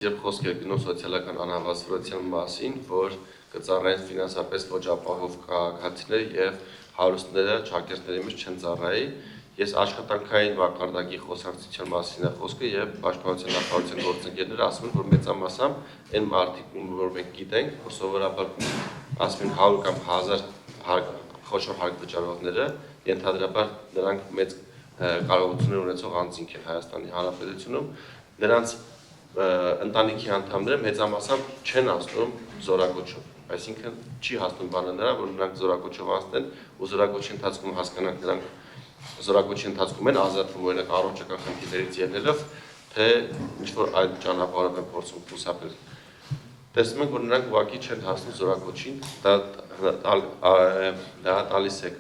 Երբ խոսք է գնում սոցիալական անհավասարության մասին, որ կծառայեն ֆինանսապես ոչ ապահով քաղաքացիներ եւ հարուստները ճակերտների մեջ չեն ծառայի, ես աշխատանքային մակարդակի խոսակցության մասին է խոսքը եւ պաշտպանության նախարարության գործընկերները ասում են, որ մեծամասամբ այն մարդիկ, որ մենք գիտենք, որ սովորաբար ասում են 100 կամ 1000 խոշոր հարկ վճարողները, ենթադրաբար նրանք մեծ կարողություններ ունեցող անձինք են Հայաստանի Հանրապետությունում, նրանց ընտանիքի անդամները մեծամասամբ չեն անցնում զորակոչով, այսինքն չի հասնում բանը նրան, որ նրանք զորակոչով անցնեն ու զորակոչի ընթացքում հասկանանք նրանք զորակոչի ընթացքում են ազատվում օրինակ առողջական խնդիրներից ելնելով, թե ինչ-որ այլ ճանապարհով են փորձում խուսափել։ Տեսնում ենք, որ նրանք ուղղակի չեն հասնում զորակոչին, դա տալիս է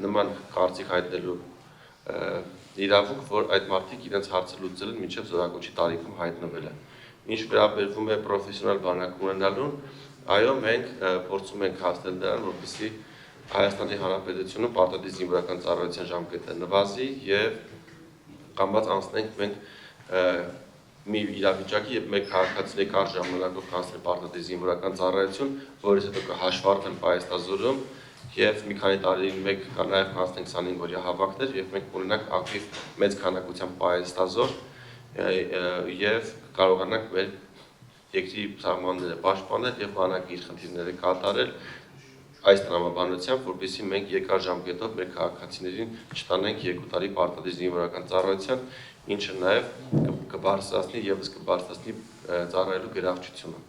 նման կարծիք հայտնելու իրավունք, որ այդ մարդիկ իրենց հարցը լուծել են մինչև զորակոչի տարիքում հայտնվելը։ Ինչ վերաբերվում է պրոֆեսիոնալ բանակում ունենալուն, այո, մենք փորձում ենք հասնել նրան, որպեսզի Հայաստանի Հանրապետությունում պարտադիր զինվորական ծառայության ժամկետը նվազի եւ կամված անցնենք մենք մի իրավիճակի, երբ մեր քաղաքացիները կարճ ժամանակով կանցնեն պարտադիր զինվորական ծառայություն, որից հետո կհաշվառվեն պայեստազորում եւ մի քանի տարիին մեկ կա նաեւ կանցնենք 25 օրյա հավաքներ եւ մենք ունենանք ակտիվ մեծ քանակությամբ պայեստազոր եւ կարողանանք մեր երկրի սահմանները պաշտպանել եւ բանակի իր խնդիրները կատարել այս տրամաբանությամբ, որպեսզի մենք երկար ժամկետով մեր քաղաքացիներին չտանենք 2 տարի պարտադիր զինվորական ծառայության, ինչը նաեւ կբարձրացնի ծառայելու գրավչությունը։